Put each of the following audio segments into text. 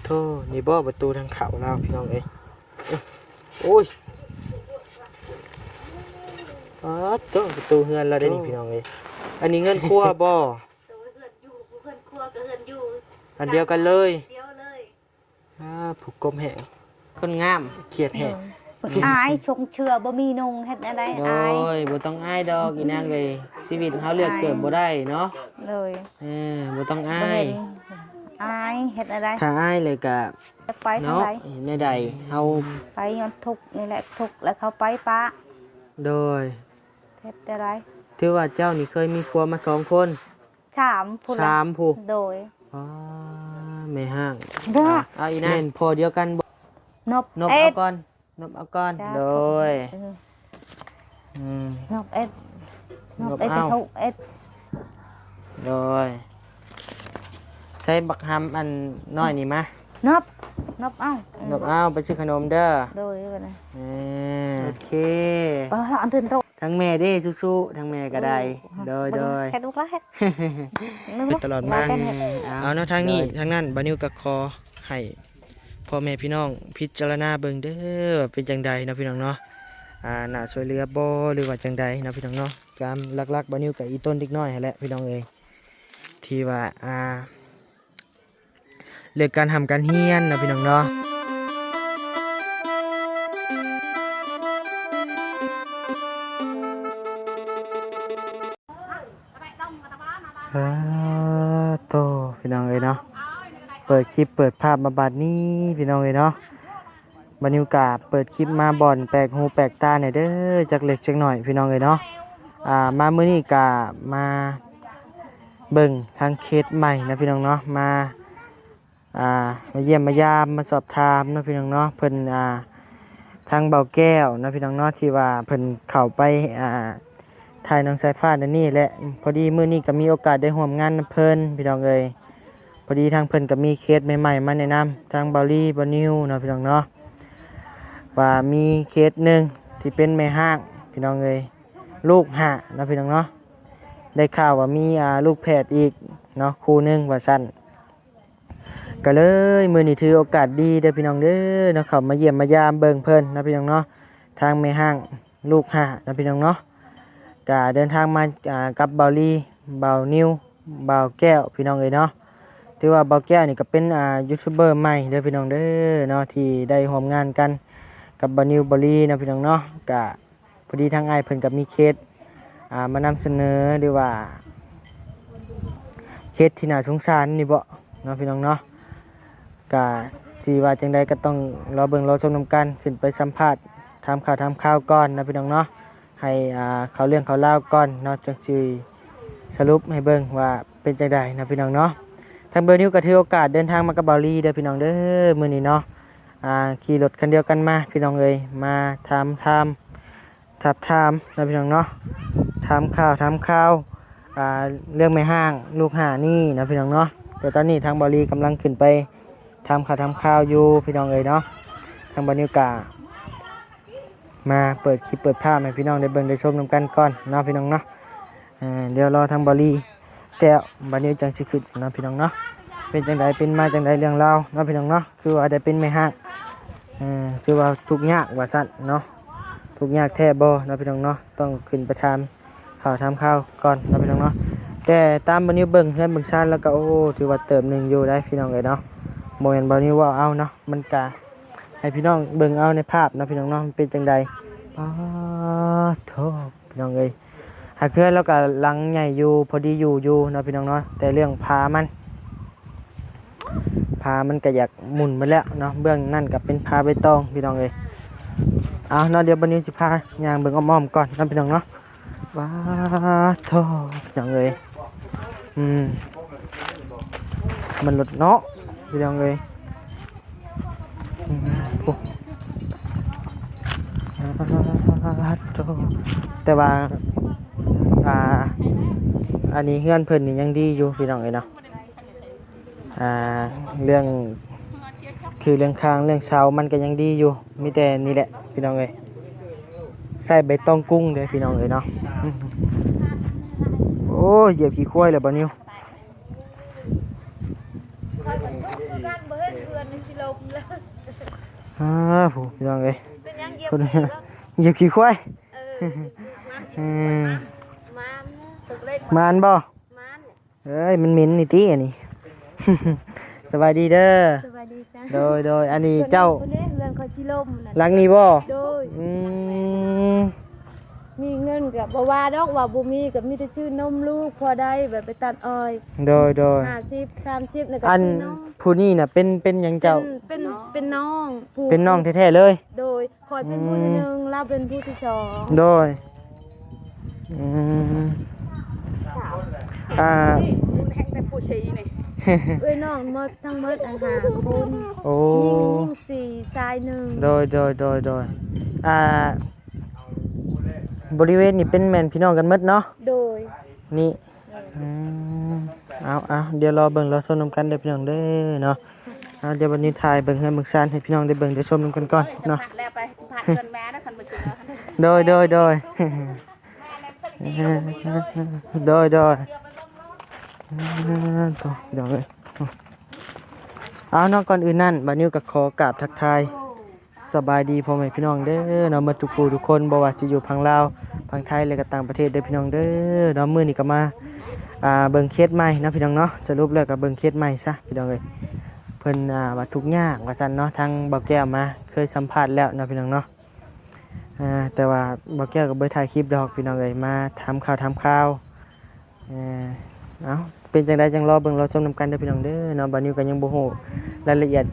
โธ่นี่บ่ประตูทางเขาเราพี่น้องเอ้ยโอ้ยโธ่ประตูเฮือนเราได้นี่พี่น้องเอ้ยอันนี้เงินครัวบ่ตัวเฮือนอยู่เฮือนครัวกับเฮือนอยู่อันเดียวกันเลยเดียวเลยผูกกลมแห้งคนงามเขียดแห้งอายชงเชื่อบ่มีนงเฮ็ดอะไรโดอายยบ่ต้องอายดอกอีนางเอ้ยชีวิตเฮาเลือกเกิดบ่ได้เนาะเลยบ่ต้องอายอายเฮ็ดอะไรถ้าอายเลยก็จะไปทางใดในใดเฮาไปย้อนทุกข์นี่แหละทุกข์แล้วเขาไปปะโดยเฮ็ดอะไรถือว่าเจ้านี่เคยมีครัวมา2 คน3ผู้3ผู้โดยแม่ห้างเอาอีนางพอเดียวกันบ่นบเอาก่อนนบเอาก่อนโดยนบเอ็ดทุกเอ็ดโดยใช้บักฮัมอันน้อยนี่มานบเอานบเอาไปซื้อขนมเด้อโดยนะโอเคบ่ละอันเดินโตทั้งแม่เด้สู้ๆทั้งแม่ก็ได้โดยเฮ็ดลูกละเฮ็ดตลอดมาเอาเนาะทางนี้ทางนั้นบานิวก็ขอให้พ่อแม่พี่น้องพิจารณาเบิ่งเด้อเป็นจังใดเนาะพี่น้องเนาะน่าช่วยเหลือบ่หรือว่าจังใดเนาะพี่น้องเนาะกามลักๆบานิวกับอีต้นเด็กน้อยหั่นแหละพี่น้องเอ้ยที่ว่าเรื่องการทำการเฮียนเนาะพี่น้องเนาะโตพี่น้องเอ้ยเนาะเปิดคลิปเปิดภาพมาบัดนี้พี่น้องเอ้ยเนาะบรรยากาศเปิดคลิปมาบ่อนแปลกหูแปลกตาเนี่ยเด้อจักเล็กจักหน่อยพี่น้องเอ้ยเนาะมามื้อนี้ก็มาเบิ่งทางเคสใหม่นะพี่น้องเนาะมาเยี่ยมมายามมาสอบถามนะพี่น้องเนาะเพิ่นทางเบาแก้วนะพี่น้องเนาะที่ว่าเพิ่นเข้าไปถ่ายน้องสายฟ้านั่นนี่แหละพอดีมื้อนี้ก็มีโอกาสได้ร่วมงานเพิ่นพี่น้องเอ้ยพอดีทางเพิ่นก็มีเคสใหม่ๆมาแนะนำทางเบาลี่เบานิวเนาะพี่น้องเนาะว่ามีเคสหนึ่งที่เป็นแม่ห้างพี่น้องเอ้ยลูกห่านะพี่น้องเนาะได้ข่าวว่ามีลูกแพทย์อีกเนาะคู่นึงว่าซั่นก็เลยมื้อนี้ถือโอกาสดีเด้อพี่น้องเด้อเนาะเข้ามาเยี่ยมมายามเบิ่งเพิ่นนะพี่น้องเนาะทางแม่ห้างลูกห่านะพี่น้องเนาะก็เดินทางมากับเบาลี่เบานิวเบาแก้วพี่น้องเอ้ยเนาะถือว่าเบาแก้วนี่ก็เป็นยูทูบเบอร์ใหม่เด้อพี่น้องเด้อเนาะที่ได้ร่วมงานกันกับเบานิวเบาลี่นะพี่น้องเนาะก็พอดีทางอ้ายเพิ่นก็มีเคสมานำเสนอหรือว่าเคสที่น่าสงสารนี่บ่เนาะพี่น้องเนาะก็สิว่าจังใดก็ต้องรอเบิ่งรอชมนำกันขึ้นไปสัมภาษณ์ถามข่าวก่อนนะพี่น้องเนาะให้เขาเรื่องเขาเล่าก่อนเนาะจังสิสรุปให้เบิ่งว่าเป็นจังใดนะพี่น้องเนาะทางเบอร์นิวก็ถือโอกาสเดินทางมากับเบาลี่เด้อพี่น้องเด้อมื้อนี้เนาะขี่รถคันเดียวกันมาพี่น้องเอ้ยมาถามนะพี่น้องเนาะถามข่าวเรื่องไม่ห้างลูกห่านี่นะพี่น้องเนาะแต่ตอนนี้ทางเบาลี่กำลังขึ้นไปถามข่าวอยู่พี่น้องเอ้ยเนาะทางเบอร์นิวก็มาเปิดคลิปเปิดภาพให้พี่น้องได้เบิ่งได้ชมนำกันก่อนเนาะพี่น้องเนาะเดี๋ยวรอทางบอลี่แต่บัดนี้จังสิขึ้นเนาะพี่น้องเนาะเป็นจังไดเป็นมาจังไดเรื่องราวเนาะพี่น้องเนาะคือว่าได้เป็นแม่ฮักคือว่าทุกข์ยากว่าซั่นเนาะทุกข์ยากแท้บ่เนาะพี่น้องเนาะต้องขึ้นไปถามข่าวก่อนเนาะพี่น้องเนาะแต่ตามบัดนี้เบิ่งเฮือนเบิ่งซ่านแล้วก็โอ้ถือว่าเติมหนึงอยู่ได้พี่น้องเอ้ยเนาะบ่แม่นบัดนี้ว่าเอาเนาะมันก็ให้พี่น้องเบิ่งเอาในภาพเนาะพี่น้องเนาะมันเป็นจังไดโธ่พี่น้องเอ้ยหากเพื่อนแล้วก็หลังใหญ่อยู่พอดีอยู่เนาะพี่น้องเนาะแต่เรื่องพามันก็อยากหมุนไปแล้วเนาะเบื้องนั่นก็เป็นพาใบตองพี่น้องเอ้ยเอาเนาะเดี๋ยวบัดนี้สิพาย่างเบิ่งอ้อมๆก่อนเนาะพี่น้องเนาะโธ่พี่น้องเอ้ยมันหลุดเนาะพี่น้องเอ้ยแต่ว่าอันนี้เฮือนเพิ่นนี่ยังดีอยู่พี่น้องเอ้ยเนาะเรื่องคือเรื่องคางเรื่องเสามันก็ยังดีอยู่มีแต่นี่แหละพี่น้องเอ้ยใส่ใบตองกุ้งเด้อพี่น้องเอ้ยเนาะโอ้ยเหยียบขี้ควายแล้วบ่นิว นในสิลมแล้ว ผู้พี่น้องเอ้ย เป็นยังเหยียบ คน ขี้แล้ว เหยียบขี้ควาย อืม มันตึกเล็ก มานบ่ มัน เอ้ยมันเหม็นนี่ติอันนี้ สบายดีเด้อ สวัสดีจ้า โดยอันนี้เจ้า คนนี้เรือนเขาสิลมนั่น หลังนี้บ่ โดย อืม มีเงินกับบ่ว่าดอกว่าบ่มีกับมีแต่ชื่อนมลูกพอได้แบบไปตัดอ้อย โดย50 30แล้วก็ อัน ชื่อน้อง ผู้นี้น่ะเป็นหยังเจ้า เป็นน้องผู้ เป็นน้องแท้ๆเลย โดยคอยเป็นผู้ที่หนึ่งเราเป็นผู้ที่สอง โดยอืมอ่า แห่งแต่ผู้ชีนี่ เอ้ยน้องหมดทั้งหมดอาหารคน โอ้ ยิ่งสี่ชายหนึ่ง โดยอ่าบริเวณนี้เป็นแม่นพี่น้องกันหมดเนาะ โดย นี่อืมเอาเดี๋ยวรอเบิ่งรอชมนำกันเด้อพี่น้องเด้อเนาะเอาเดี๋ยววันนี้ถ่ายเบิ่งให้เบิ่งซ่านให้พี่น้องได้เบิ่งได้ชมนำกันก่อนเนาะ แล้วไปผ่านเงินแม่นะคันบ่ชื่อ โดยโดยต่อเดี๋ยวเลยเอาเนาะก่อนอื่นนั่นบัดนี้ก็ขอกราบทักทายสบายดีพ่อแม่พี่น้องเด้อเนาะมาทุกผู้ทุกคนบ่ว่าสิอยู่พังลาวพังไทยและก็ต่างประเทศเด้อพี่น้องเด้อเนาะมื้อนี้ก็มาเบิ่งเคสใหม่นะพี่น้องเนาะสรุปแล้วก็เบิ่งเคสใหม่ซะพี่น้องเอ้ยเพิ่นว่าทุกข์ยากว่าซั่นเนาะทางเบาแก้วมาเคยสัมภาษณ์แล้วเนาะพี่น้องเนาะแต่ว่าบ่แก้วก็บ่ถ่ายคลิปดอกพี่น้องเอ้ยมาทำข่าวเอาเป็นจังไดจังรอเบิ่งรอชมนำกันเด้อพี่น้องเด้อเนาะบัดนี้ก็ยังบ่ฮู้รายละเอียด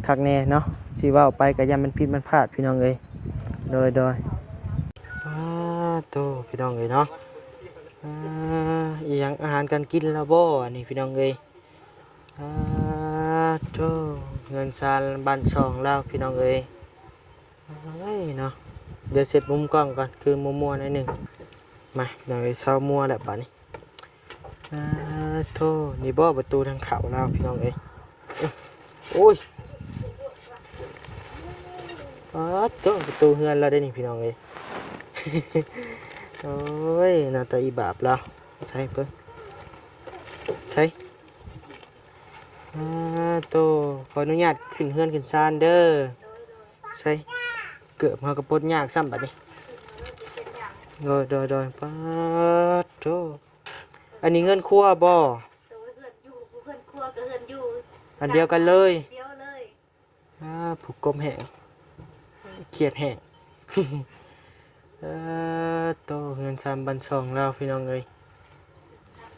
คักแน่เนาะสิเว้าไปก็ย่ามันผิดมันพลาดพี่น้องเอ้ยโดยโตพี่น้องเอ้ยเนาะอีหยังอาหารการกินแล้วบ่อันนี้พี่น้องเอ้ยโตเงินซานบ้านช่องแล้วพี่น้องเอ้ยเอ้ยเนาะเดี๋ยวเสร็จมุมกล้องก่อนคือมัวๆหน่อยหนึงมาพี่น้องเอ้ยเช้ามัวแล้วบัดนี้โตนี่บ่ประตูทางเข้าแล้วพี่น้องเอ้ยโอ้ยโตประตูเฮือนเราได้นี่พี่น้องเอ้ย โอ้ยน่าตาอีบาปแล้วใช่เพิ่นใช่โตขออนุญาตขึ้นเฮือนขึ้นซานเด้อใช่เกือบเฮากระปดยากซ้ำบัดนี้โดยป๊าดโตอันนี้เฮือนครัวบ่ เฮือนอยู่เฮือนครัวกับเฮือนอยู่ อันเดียวกันเลย เดียวเลย ผูกกลมแห้งเขียดแห้ง โตเงินซามบันช่องแล้วพี่น้องเอ้ย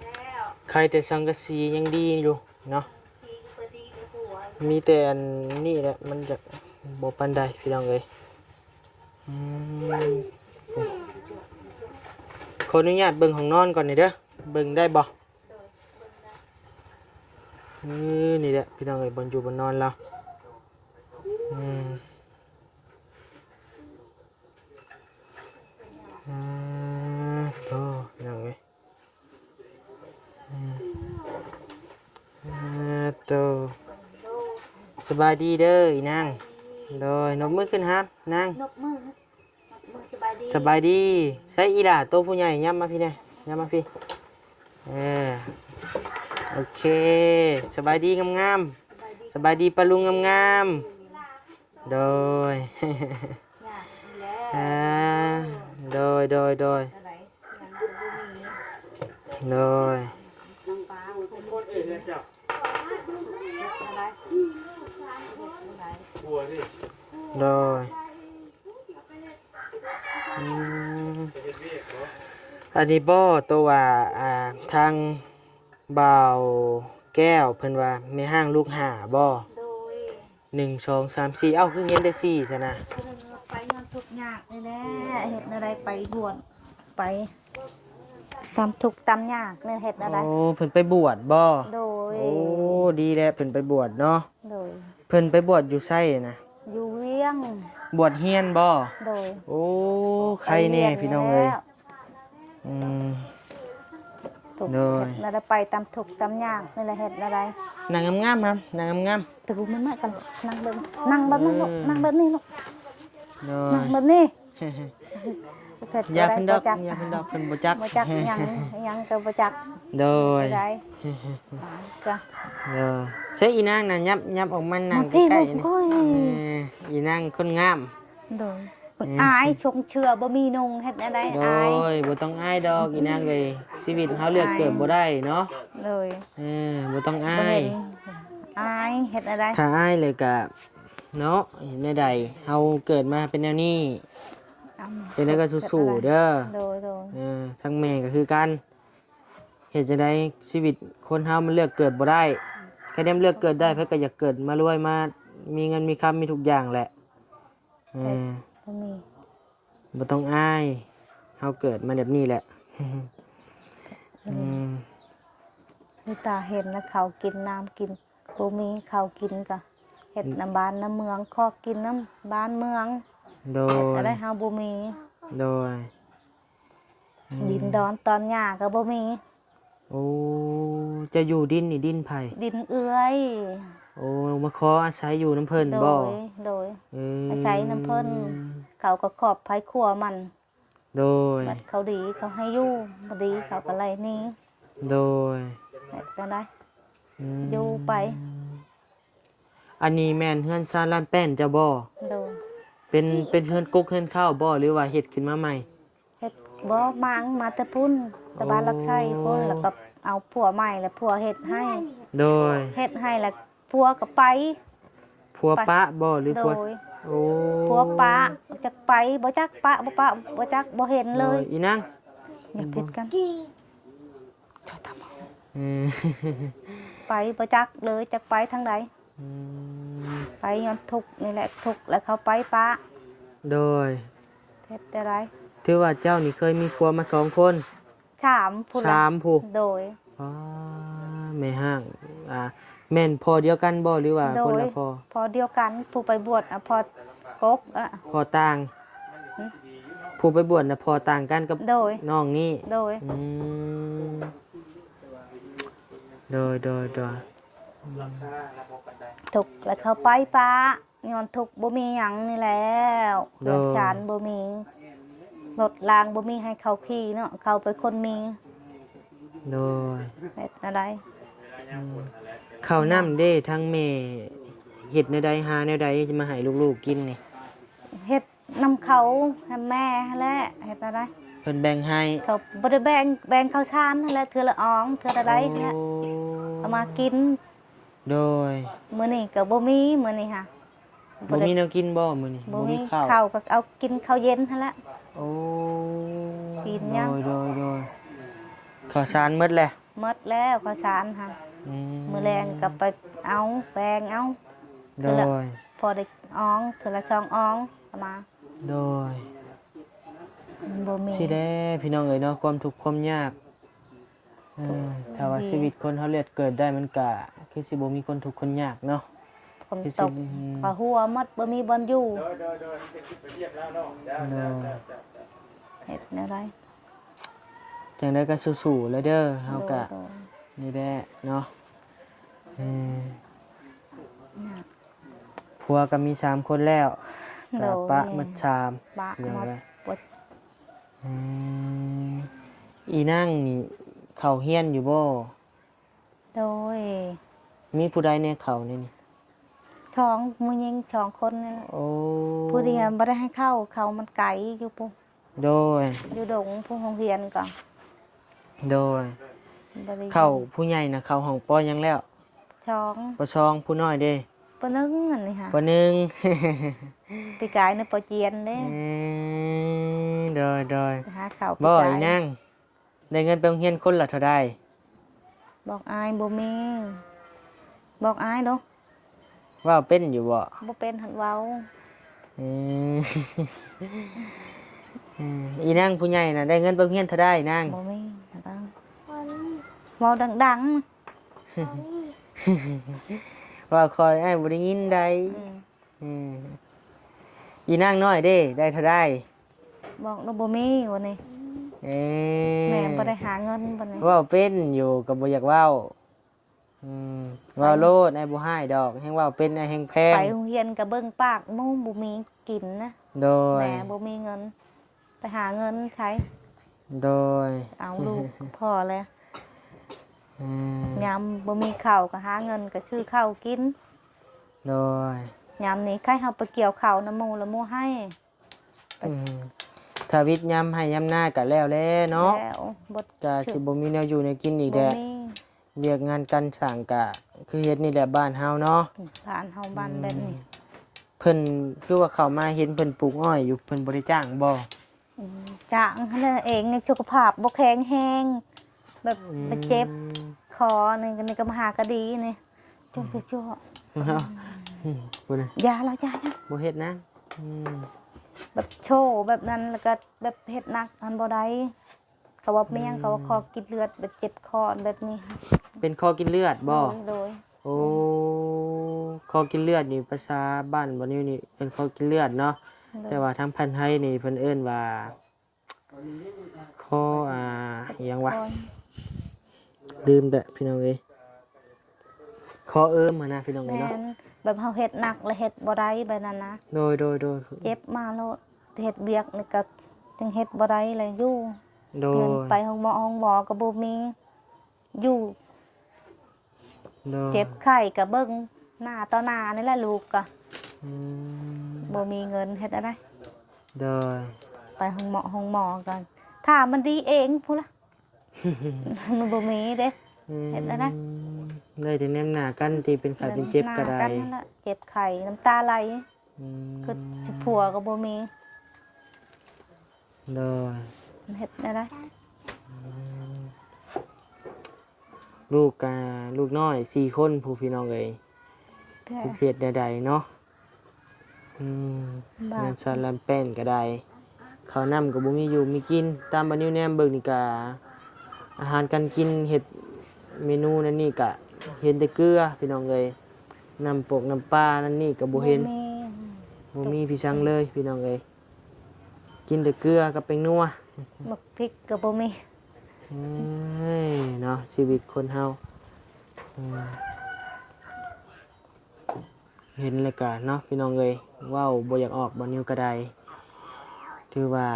แล้ว ใครแต่สังกะสียังดีอยู่เนาะ ทีก็ดีในหัว มีแต่อันนี่แหละมันจะบ่ปานใดพี่น้องเอ้ยขออนุญาตเบิ่งห้องนอนก่อนนี่เด้อเบิ่งได้บ่นี่แหละพี่น้องเอ้ยบนอยู่บนนอนแล้วโตพี่น้องเอ้ยโตสบายดีเด้ออีนางโดยนกมือขึ้นครับนาง นกมือสบายดี สบายดีใช้อีหล่าโตผู้ใหญ่ย้ำมาพี่เนี่ยย้ำมาพี่โอเคสบายดีงามๆสบายดีปะลุงงามๆโดย โดยโดยโดยโดยโดยอันนี้บ่ตัวว่าทางบ่าวแก้วเพิ่นว่าแม่ห้างลูกห่าบ่ โดย 1 2 3 4เอ้าคือเห็นได้4ซะนะ ไปงานทุกอย่างเลยแหละเห็ดอะไรไปบวชไปทำทุกตำยากเนี่ยเห็ดอะไร โอ้เพิ่นไปบวชบ่ โดย โอ้ดีแล้วเพิ่นไปบวชเนาะ โดย เพิ่นไปบวชอยู่ไสนะ อยู่เวียง บวชเฮียนบ่ โดย โอ้ใครแน่พี่น้องเอ้ยอืม ถูก โดย เห็ดอะไรไปตำทุกตำยากนี่แหละเห็ดอะไร นางงามๆครับนางงาม แต่กูมันไม่กันนั่งแบบนั่งแบบนี้ลูกนั่งแบบนี้ลูก ๆโดย นั่งแบบนี้ เฮ็ด อย่า ได้ เพิ่นด บ่ อก จัก อย่าเพิ่นดอกเพิ่นบ่จัก บ่จักหยังหยังก็บ่จัก โดย ได้ก็ ใช่อีนางน่ะยับออกมานั่ มาง พี่ ใกล้ ลูก ๆนี่ โอ้ย อีนางคนงาม โดยอายชงเชื่อบ่มีนงเฮ็ดได้ โด อาย ยบ่ต้องอายดอกอีนางเอ้ยชีวิตเฮาเลือกเกิดบ่ได้เนาะ เลย บ่ต้องอา บ่ ย เห็นอายเฮ็ดได้ ถ้าอายเลยก็เนาะในใดเฮาเกิดมาเป็นแนวนี้เป็นแล้วก็สู้ๆเด้อ โดย ทั้งแม่ก็คือกันเฮ็ดจังได๋ชีวิตคนเฮามันเลือกเกิดบ่ได้แค่เลือกเกิดได้เพิ่นก็อยากเกิดมารวยมามีเงินมีคำมีทุกอย่างแหละบ่มี บ่ต้องอายเฮาเกิดมาแบบนี้แหละ มีตาเห็นแล้วเขากินน้ำกินบ่มีเขากินก็เฮ็ดน้ำบ้านน้ำเมืองขอกินน้ำบ้านเมือง โดย อะไรเฮาบ่มี โดย ดินดอนตอนหญ้าก็บ่มี โอ้จะอยู่ดินนี่ดินไผ ดินเอื้อย โอ้มาขออาศัยอยู่น้ำเพิ่น โด บ่ ย อาศัยน้ำเพิ่น เขาก็ขอบไผครัวมัน โดย บัดเขาดีเขาให้อยู่บ่ดีเขาก็ไล่หนี้ โดย ก็ได้ อืม อยู่ไป อันนี้แม่นเฮือนซานลานแป้นเจ้าบ่ โดย เป็นเฮือนกุ๊กเฮือนข้าวบ่หรือว่าเฮ็ดขึ้นมาใหม่ เฮ็ดบ่มางมาแต่พุ่นแต่บ้านรักไส้พุ่นแล้วก็เอาผัวใหม่แล้วผัวเฮ็ดให้ โดย เฮ็ดให้แล้วผัวก็ไป ผัวปะบ่หรือ โด ผัวย โอ้ ผัวปะจักไปบ่จักปะบ่จักบ่เห็นเลย อีนาง อย่าผิดกัน อืม ไปบ่จักเลยจักไปทางใด อืม ไปย้อนทุกข์นี่แหละทุกข์แล้วเขาไปปะ โดย เฮ็ดแต่ไร ถือว่าเจ้านี่เคยมีผัวมา2 คน 3พุ่นละ 3ผู้ โดย อ๋อแม่ห้างแม่นพอเดียวกันบ่หรือว่า โด คน ย ละพอ พอเดียวกันผู้ไปบวชพอกกพอต่าง หึ ผู้ไปบวชน่ะพอต่างกันกับ โดย น้องนี่ โดย อืมโดย ทุกข์แล้วเขาไปปะย้อนทุกข์บ่มีหยังนี่แล้วเรือนชานบ่มีรถรางบ่มีให้เขาขี่เนาะเขาเป็นคนมี โดย เฮ็ดอะไร ข้าวน้ำเด้ทั้งแม่เฮ็ดแนวใดหาแนวใดจะมาให้ลูกๆกินนี่ เฮ็ดนำเขาให้แม่และเฮ็ดอะไร เพิ่นแบ่งให้ เขาบ่ได้แบ่งข้าวสารนั่นแหละเทื่อละอองเทื่อละใดเนี่ย โอ้ เอามากิน โดย มื้อนี้ก็บ่มีมื้อนี้ค่ะ บ่มีแนวกินบ่มื้อนี้ บ่ บ่ มี มีข้าว ข้าวก็เอากินข้าวเย็นหั่นแหละ โอ้ กินยัง โดยข้าวสารหมดแล้ว หมดแล้วข้าวสารค่ะมื้อแรงก็ไปเอาแปลงเอา โดย พอได้อองเทื่อละ2อองเอามา โดย บ่มี สิได้พี่น้องเอ้ยเนาะความทุกข์ความยากถ้าว่าชีวิตคนเฮาเลือดเกิดได้มันก็คือสิบ่มีคนทุกข์คนยากเนาะ ฝนตกก็หัวหมดบ่มีบ่อนอยู่ โดย เฮ็ดแนวใด จังได๋ก็สู้ๆแล้วเด้อเฮาก็ โดย นี่แหละเนาะผัวก็มี3คนแล้ว โด ก็ ย ปะหมด3 ปะหมดบ่ อีนั่งนี่เขาเฮียนอยู่บ่ โดย มีผู้ใดในเขานี่นี่ ช่องมื้อยิงช่องคนนี่แหละ โอ้ ผู้เดียวบ่ได้ให้เข้าเขามันไกลอยู่ปุ๊ โดย อยู่ดงผู้โรงเรียนก่อน โดย บ่ได้ เข้าผู้ใหญ่นะเข้าห้องปอยังแล้ว ช่อง ปอชองผู้น้อยเด้ ปะนึงอันนี้ค่ะ ปอหนึ่ง ปีกายในปอเจียนเด้ โดย ไปหาข้าวปี บ่ กา อี ย นั่งได้เงินไปโรงเรียนคนละเท่าใด บอกอายบ่มีบอกอายเด้อ ว่าเป็นอยู่บ่ บ่เป็นหันเว้า อืม อีนั่งผู้ใหญ่น่ะได้เงินไปโรงเรียนเท่าใดนั่ง บ่มีดังเว้าดัง ว่าคอยไอ้บ่ได้ยินใด ๆ อีนั่งน้อยเด้ได้เท่าใด บอกเราบ่มีวันนี้ เอ้ แม่บ่ได้หาเงินบัดนี้ เว้าเป็นอยู่ก็บ่อยากเว้าเว้าโลดไอ้บ่ให้ดอกแฮงเว้าเป็นไอ้แฮงแพง ไปโรงเรียนก็เบิ่งปากหมู่บ่มีกินนะ โดย แม่บ่มีเงิน หาเงินใช้ โดย เอาลูกพอเลย อืม ยามบ่มีข้าวก็หาเงินก็ซื้อข้าวกิน โดย ยามนี้ใครเฮาไปเกี่ยวข้าวน้ำหมู่ละหมู่ให้ อืมถ้าวิทย์ย้ำให้ย้ำหน้าก็แล้วแหล้วเนาะ แล้วบ่ ก็สิบ่มีแนวอยู่ในกินอีก บ่ แหละ มี เวียกงานกันสร้างกะคือเฮ็ดนี่แหละบ้านเฮาเนาะ ผ่านเฮาบ้านแบบนี้ เพิ่นคือว่าเขามาเห็นเพิ่นปลูกอ้อยอยู่เพิ่นบ่ได้จ้างบ่ จ้างหั่นแหละเองสุขภาพบ่แข็งแรงแบบไปเจ็บคอนี่ก็มาหากะดีนี่จนไปชั่ว เนาะบ่ได้ ยาแล้วยา บ่เฮ็ดนะแบบโชว์แบบนั้นแล้วก็แบบเฮ็ดหนักอันบ่ได้เขาว่าเมียงเขาว่าคอกินเลือดแบบเจ็บคอแบบนี้ เป็นคอกินเลือดบ่ โดย โอ้คอกินเลือดนี่ภาษาบ้านบ่นิ้วนี่เป็นคอกินเลือดเนาะแต่ว่าทางพันธุ์ไทยนี่เพิ่นเอิ้นว่าคออิหยังวะลืมแต่พี่น้องเอ้ยคอเอิ้มหั่นนะพี่น้องเอ้ย แม่ เนาะ นแบบเฮาเฮ็ดหนักแล้วเฮ็ดบ่ได้แบบนั้นนะ โดย เจ็บมาแล้วเฮ็ดเวียกนี่ก็จังเฮ็ดบ่ได้เลยอยู่ โด เงิน ย ไปห้องหมอก็บ่มีอยู่ โดย เจ็บไข้ก็เบิ่งหน้าต่อหน้านี่แหละลูกก็ อืม บ่มีเงินเฮ็ดอะไร โดย ไปห้องหมอกันถ้ามันดีเองพูดละ มันบ่มีเด้ เห็นแล้วนะ เลยถึงแนมหน้ากันที่เป็นไข้เป็นเจ็บก็ได้ หน้านั่นแหละเจ็บไข้น้ำตาไหล อืม คือจะผัวก็บ่มี โดย มันเฮ็ดอะไร ลูกน้อย4คนผู้พี่น้องเอ้ย แท้ ทุกเขตใดๆเนาะอืม บ้า เงินซาลามแป้นก็ได้ข้าวน้ำก็บ่มีอยู่มีกินตามบัดนิ้วแนมเบิ่งนี่ก็อาหารการกินเฮ็ดเมนูนั่นนี่ก็เห็นแต่เกลือพี่น้องเอ้ยน้ำปกน้ำปลานั่นนี่ก็บ่เห็น มี บ่มีพี่ชังเลยพี่น้องเอ้ยกินแต่เกลือกับแป้งนัว หมึกพริกก็บ่มี เอ้ยเนาะชีวิตคนเฮาอืมเห็นแล้วก็เนาะพี่น้องเอ้ยเว้าบ่อยากออกบ่นิ้วก็ได้ถือว่า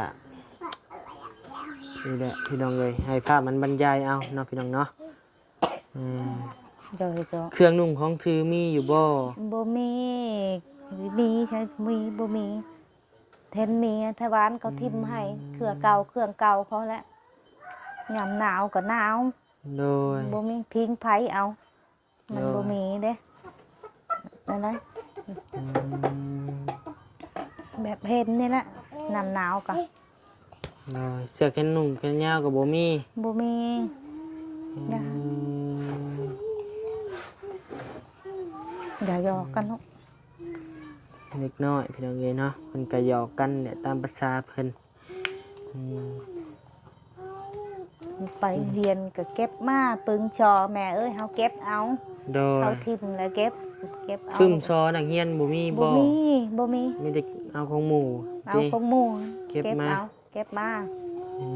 นี่แหละพี่น้องเอ้ยให้ภาพมันบรรยายเอาเนาะพี่น้องเนาะอืม เดี๋ยวจะ เครื่องนุ่งของถือมีอยู่บ่ บ่มีใช่มีบ่มีเทนมีทวารเขาทิ่มให้เครื่องเก่าเขาแหละยามหนาวก็หนาว โดย บ่มีพิงไผเอา มันบ่มีเด้นั่นนะ อืม แบบเห็นนี่แหละน้ำหนาวก็ โดยเสื้อแขนนุ่งแขนยาวก็บ่มี บ่มี อืม อย่าหยอกกันเนาะ เล็กน้อยพี่น้องเอ้ยเนาะเพิ่นก็หยอกกันเนี่ยตามภาษาเพิ่นอืม ไปเรียนก็เก็บมาปึงชอแม่เอ้ยเฮาเก็บเอา โดย เอาทิ่มแล้วเก็บเอา ซึมซอนักเรียนบ่มี บ่ บ่ มี มีแต่เอาของหมู่ เอา ติ ของหมู่ เก็บมา เอาเก็บมา อื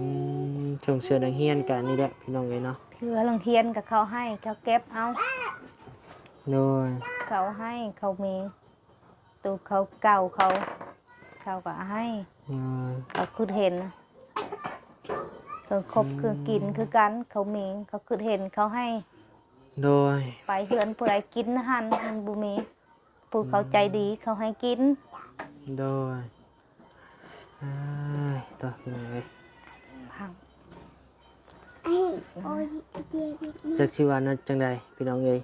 มส่งเสริมนักเรียนกันนี่แหละพี่น้องเอ้ยเนาะ เพื่อโรงเรียนก็เขาให้เขาเก็บเอา โดย เขาให้เขามีตัวเขาเก่าเขาก็ให้ อืม เขาคือเห็นเครื่องครบเครื่องกินคือกันเขามีเขาคือเห็นเขาให้ โดย ไปเฮือนผู้ใดกินอาหันมันบุมีผู้เขาใจดีเขาให้กิน โดยอ้ายต่อพี่น้องเอ้ย พัง จักสิว่านะจังใดพี่น้องเอ้ย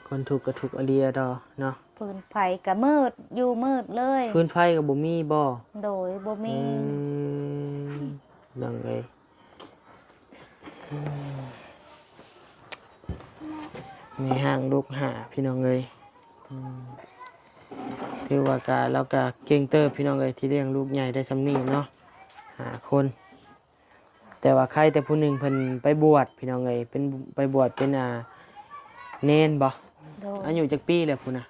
คนถูกข์ก็ถูกข์อเดียดอเนาะ พื้นไผ่ก็มืดอยู่มืดเลย พื้นไฟก็บ่มีบ่ โดยบ่มี ดังเอ้ยมีห้างลูกหาพี่น้องเอ้ยอืมถือว่าแล้วก็เก่งเติบพี่น้องเอ้ยที่เลี้ยงลูกใหญ่ได้สำนี้เนาะ5 คน แต่ว่าใครแต่ผู้หนึ่งเพิ่นไปบวชพี่น้องเอ้ยเป็นไปบวชเป็นเนนบ่ โดย อายุจักปีแล้วพุ่นน่ะ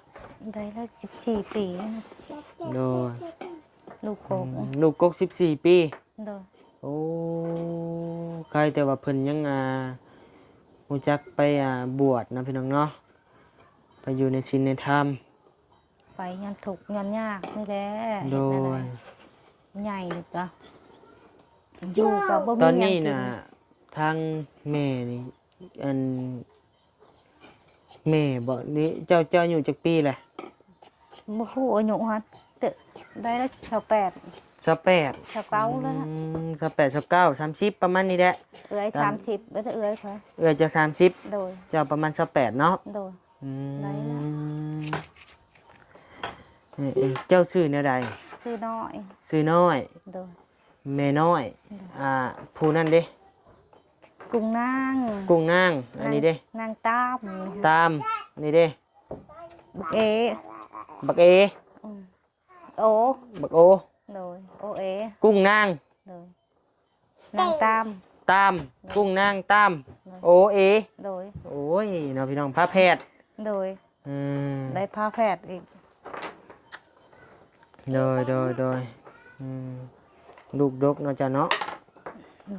ได้แล้ว14 ปีแล้วนะ โดย ลูกโกง ลูกกก14 ปี โดย โอ้ใครแต่ว่าเพิ่นยังรู้จักไปบวชนะพี่น้องเนาะไปอยู่ในศีลในธรรม ไปยันถูกยันยากนี่แหละ โด เฮ็ดอะไร ย ใหญ่เลยจ้ะอยู่กับบ่มี ตอนนี้ หยังกิ น่ะทางแม่นี่อันแม่บอกนี่เจ้าอยู่จักปีแหละ บ่ฮู้อายุฮะเตะได้แล้ว28 28 29แล้วฮะ 28 29 30ประมาณนี้แหละ เอื้อย30แล้วจะเอื้อยค่ะ จะ30โดย เจ้าประมาณ28เนาะ โดย อื ได้แล้ว มเจ้าชื่อแนวใด ชื่อน้อย ชื่อน้อย โดย แม่น้อยผู้นั่นเด้ กุ้งนาง กุ้งนางอันนี้เด้ นางตาม ตามนี่เด้ บักเอ บักเอ อืมโอ บักโอ โดยโอเอ กุ้งนาง โดยนางตาม ตามกุ้งนางตามโอเอ โดย โอ้ยน้องพี่น้องพระแพทย์ โดย อืม ได้พาแพทย์อีก โดยลูกดกเนาะจ้ะเนาะ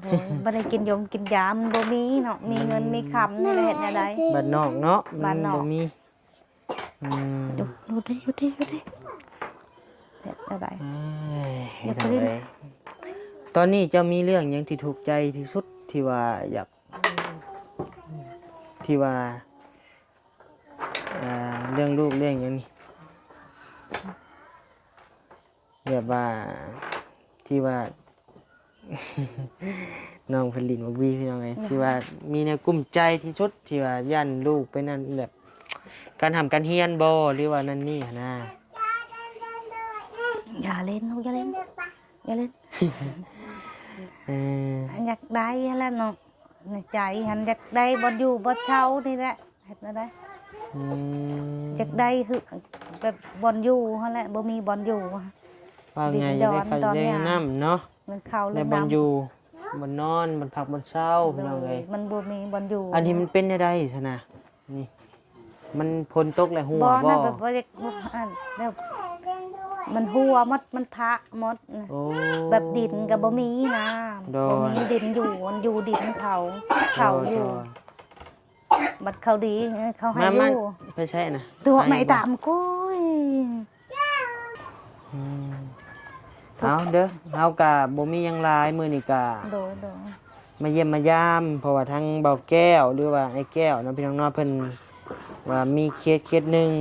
โดยบ่ได้กินยมกินยามันบ่มีเนาะมีเงินมีคำนี่แหละเฮ็ดแนวใด บ้านนอกเนาะ บ้านนอก บ่มีอืม ดูดิเฮ็ดแนวใด เอ้ย อย่า เฮ็ด ไป จั่ง เล่ ใด น ตอนนี้เจะมีเรื่องหยังที่ถูกใจที่สุดที่ว่าอยากที่ว่าเรื่องลูกเรื่องหยังนี่แบบว่าที่ว่า น้องเพนลินบอกวีพี่น้องไงที่ว่ามีแนวกุ้มใจที่สุดที่ว่าย่านลูกไปนั่นแบบการทำการเฮียนบ่หรือว่านั่นนี่หั้นนะ อย่าเล่นลูกอย่าเล่นอย่าเล่น เออ อยากได้แล้วเนาะในใจหันอยากได้บ่อยู่บ่เช่านี่แหละเฮ็ดแนวใด อืม อยากได้คือแบบบ่อนอยู่หั่นแหละบ่มีบ่อนอยู่ ว่าไงจะได้เขาจะได้น้ำเนาะ มันเข้า ใน เรื่อง บน น้ำ อยู่บนนอนบนพักบนเช้าพี่น้องเลย มันบ่มีบ่อนอยู่ อันนี้มันเป็นได้ซะนะนี่มันพลตกและหัว บ่ บ่ นะแบบว่าอยากอันแบบมันหัวหมดมันทะหมดนะ โอ้ แบบดินก็บ่มีนะ โดย บ่มีดินอยู่มันอยู่ดินเขาอยู่บัดเขาดีเขาให้ มา อ มัน ยู่ ไม่ใช่นะ ตัวไม่ ให้บ่ ตามกุ้ย อืมเอาเด้อเฮากะบ่มีหยังหลายมื้อนี้กะ โดย มาเยี่ยมมายามเพราะว่าทั้งเบาแก้วหรือว่าไอ้แก้วเนาะพี่น้องเนาะเพิ่นว่ามีเคสหนึง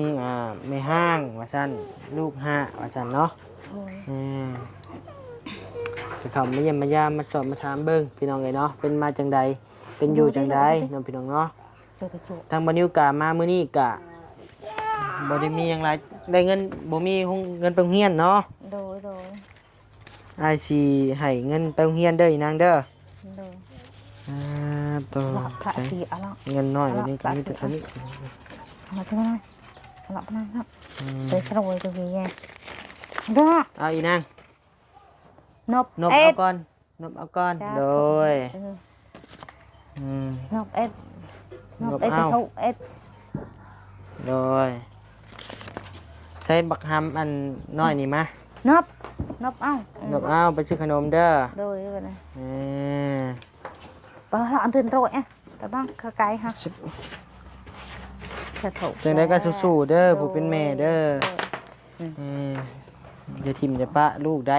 ไม่ห้างว่าซั่นลูกห้าว่าซั่นเนาะ โดย จะเข้ามาเยี่ยมมายามมาสอบมาถามเบิ่งพี่น้องเอ้ยเนาะเป็นมาจังใดเป็นอยู่จังใดเนาะพี่น้องเนาะ โดยกระจุก ทางบ่นิวกะมามื้อนี้กะบ่ได้มีหยังหลายได้เงินบ่มีเงินไปโรงเรียนเนาะ โดย อ้ายสิให้เงินไปโรงเรียนเด้ออีนางเด้อ โดย ตัว หลับพระ ใช้ สีเอาละ เงินน้อยวันนี้ก็มีแต่เท่านี้ เอาละขึ้นมาหน่อยเอาละมาครับ อืม ไปสระวยตัวนี้ไงเด้อ เอาอีนาง นบ นบ เอ็ เอา ด ก่อนนบเอาก่อน จ้า โดย เออ อืม นบเอ็ดน น บบ เอ็ด เอา จะเขาเอ็ด โดยใช้บักฮัมอันน้อยนี่มาน บเอา นบเอาไปซื้อขนมเด้อ โดยไปเลย เออ ไปละอันเดินโรยอ่ะแต่บ้างข้าไก่ฮะกระถูก จังไดก็สู้ๆเด้อผู้เป็นแม่เด้อเอออย่าทิ่มอย่าปะลูกได้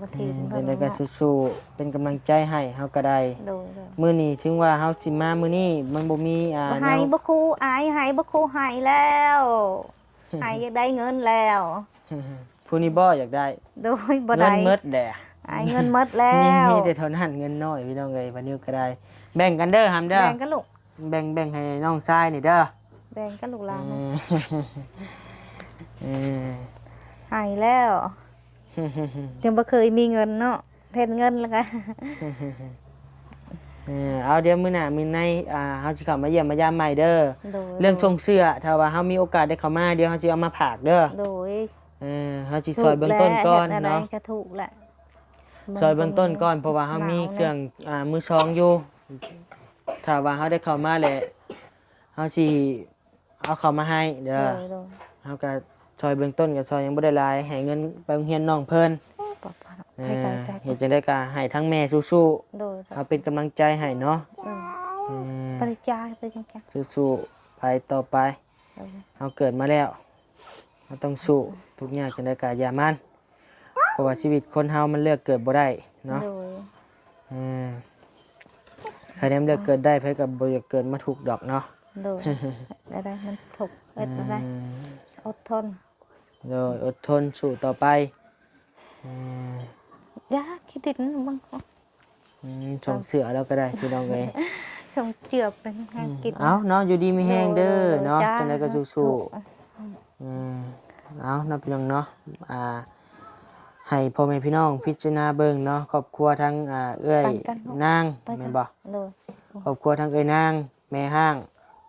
บางที จังไดก็สู้ๆเป็นกำลังใจให้เฮาก็ได้ โดย มื้อนี้ถึงว่าเฮาสิมามื้อนี้มันบ่มีแน ให้ ว บักคูอายให้บักคูให้แล้วให้อยากได้เงินแล้ว ผู้นี้บ่อยากได้ โดยบ่ เงิ ได้ นหมดแหละ อายเงินหมดแล้ มี ว แต่เท่านั้นเงินน้อยพี่น้องเอ้ยวันนี้ก็ได้ แบ่งกันเด้อหำเด้อ แบ่งกันลูก แบ่งให้น้องชายนี่เด้อ แบ่งกันลูกหลาน เออเออ ให้แล้วยังบ่เคยมีเงินเนาะเฮ็ดเงินแล้วกัน เอาเดี๋ยวมื้อหน้ามื้อในเฮาสิเข้ามาเยี่ยมมายามใหม่เด้อ โดย เรื่องส่งเสื้อถ้าว่าเฮามีโอกาสได้เข้ามาเดี๋ยวเฮาสิเอามาฝากเด้อ โดย เฮาสิซอยเบื้องต้นก่อน ถูกแล้ว เนาะ ฮ็ดอะไรก็ถูกแหละ ซอยเบื้องต้นก่อนเพราะว่าเฮามีเครื่องมือสองอยู่ถ้าว่าเฮาได้เข้ามาแล้วเฮาสิเอาเข้ามาให้เด้ โด อย โดย เฮาก็ซอยเบื้องต้นก็ซอยยังบ่ได้หลายให้เงินไปโรงเรียนน้องเพิ่น ปลอดภัยให้กันใจ เฮ็ดจังได๋ก็ให้ทั้งแม่สู้ โดย ๆเอาเป็นกำลังใจให้เนาะ เออปริจายไปจัง สู้ๆไปต่อไป โดย เฮาเกิดมาแล้วเราต้องสู้ทุกอย่างจังได๋ก็อย่ามัน เพราะว่าชีวิตคนเฮามันเลือกเกิดบ่ได้เนาะ โดย อืมใครแนมเลือกเกิดได้ไผก็บ่อยากเกิดมาทุกข์ดอกเนาะ โดยอะไรมันถูกอะไร อืม อดทน โดยอดทนสู้ต่อไปอืม ยาคิดถึงบางคน ชงเสือแล้วก็ได้พี่น้องเอ้ย ส่งเจือบเป็นงานกิน เอาเนาะอยู่ดีมีแห้งเด้อเนาะ จ้ จังได๋ก็สู้ ถูก ๆเอาเนาะพี่น้องเนาะให้พ่อแม่พี่น้องพิจารณาเบิ่งเนาะครอบครัวทั้งเอื้อยนาง ไป แม่ กัน นบ่ โดย ครอบครัวทั้งเอ้ยนางแม่ห้าง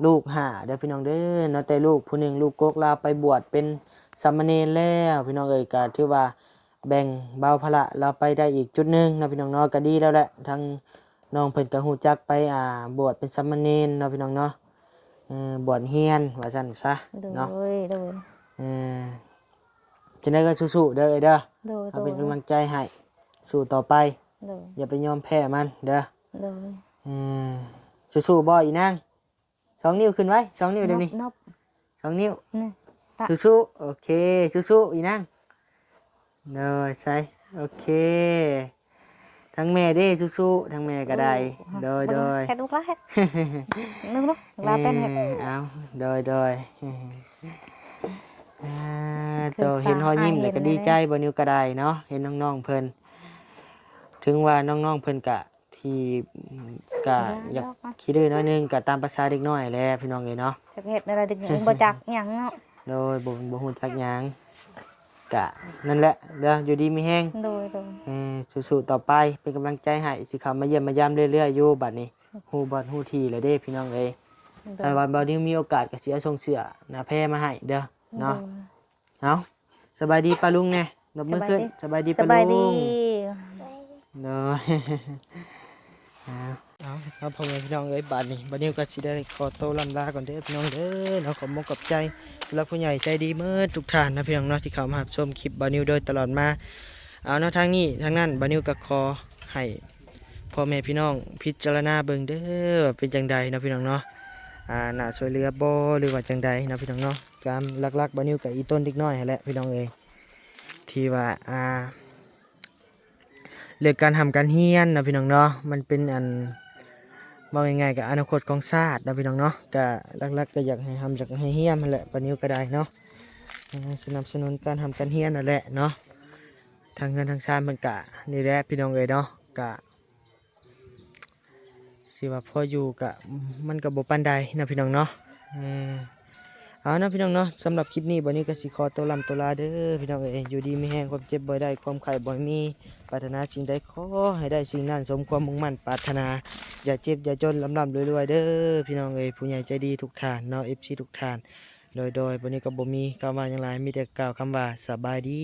ลูกห้าเด้อพี่น้องเด้อเนาะแต่ลูกผู้หนึงลูกกกลาไปบวชเป็นสามเณรแล้วพี่น้องเอ้ยก็ถือว่าแบ่งเบาภาระเราไปได้อีกจุดหนึงเนาะพี่น้องเนาะก็ดีแล้วแหละทั้งน้องเพิ่นก็ฮู้จักไปบวชเป็นสามเณรเนาะพี่น้องเนาะบวชเฮียนว่าซั่นซะ โด เนาะ ยโดย จังได๋ก็สู้ๆเด้อเอ้ยเด้อ โดย เอาเป็นกำลังใจให้สู้ต่อไป โดย อย่าไปยอมแพ้มันเด้อ โดย สู้ๆบ่อีนาง2 นิ้วขึ้นไว้2 นิ้วเดี๋ยวนี้ นบ 2 นิ้ว นี่ตะ สู้ๆโอเคสู้ๆอีนางเด้อใช่โอเคทั้งแม่เด้สู้ๆทั้งแม่ก็ได้โดย แค่ลูกละแค่นึกลูกลาเป็นเห็ด เอาโดยโตเห็นรอยยิ้มแล้วก็ดีใจบ่นิ้วก็ได้เนาะเห็นน้องๆเพิ่นถึงว่าน้องๆเพิ่นก็ที่ก็อยากคิดดื้อน้อยหนึงก็ตามภาษาเด็กน้อยแหละพี่น้องเอ้ยเนาะ จะเห็ดอะไรดึงบ่จักหยังเนาะ โดยบ่ฮู้จักหยังกะนั่นแหละเด้ออยู่ดีมีแฮง โดย สู้ๆต่อไปเป็นกำลังใจให้สิเข้ามาเยี่ยมมายามเรื่อยๆอยู่บัดนี้ฮู้บ่ฮู้ทีแล้วเด้พี่น้องเอ้ยถ้าว่าบ่นี้มีโอกาสก็สิเอาส่งเสื้อหน้าแพรมาให้เด้อเนาะเอาสบายดีป้าลุงแน่ยกมือขึ้นสบายดี ส ป้า บาย ลุ ดี งเด้อ เอาพ่อแม่พี่น้องเอ้ยบัดนี้ก็สิได้ขอตัวลำลาก่อนเด้อพี่น้องเด้อเนาะขอบคุณกับใจแล้วผู้ใหญ่ใจดีเมื่อทุกท่านนะพี่น้องเนาะที่เข้ามารับชมคลิปบานิวโดยตลอดมาเอาเนาะทางนี้ทางนั้นบานิวก็ขอให้พ่อแม่พี่น้องพิจารณาเบิ่งเด้อว่าเป็นจังใดเนาะพี่น้องเนาะน่าช่วยเหลือบ่หรือว่าจังใดเนาะพี่น้องเนาะการหลักๆบานิวกับอีต้นเล็กน้อยนั่นแหละพี่น้องเอ้ยที่ว่าเรื่องการทำการเฮียนเนาะพี่น้องเนาะมันเป็นอันบอกง่ายๆกับอนาคตของชาติเนาะพี่น้องเนาะก็หลักๆก็อยากให้ทำอยากให้เฮียนนั่นแหละบานิวก็ได้เนาะสนับสนุนการทำการเฮียนนั่นแหละเนาะทางเงินทางชาติมันกะนี่แหละพี่น้องเอ้ยเนาะกะสิว่าพออยู่กะมันก็บ่ปานใดนะพี่น้องเนาะเอานะพี่น้องเนาะสำหรับคลิปนี้บัดนี้ก็สิขอตัวลำตัวลาเด้อพี่น้องเอ้ยอยู่ดีมีแห้งความเจ็บบ่ได้ความไข้บ่มีปรารถนาสิ่งใดขอให้ได้สิ่งนั้นสมความมุ่งมั่นปรารถนาอย่าเจ็บอย่าจนลำๆรวยๆเด้อพี่น้องเอ้ยผู้ใหญ่ใจดีทุกท่านเนาะ FC ทุกท่านโดยบัดนี้ก็บ่มีคำว่าหยังหลายมีแต่กล่าวคำว่าสบายดี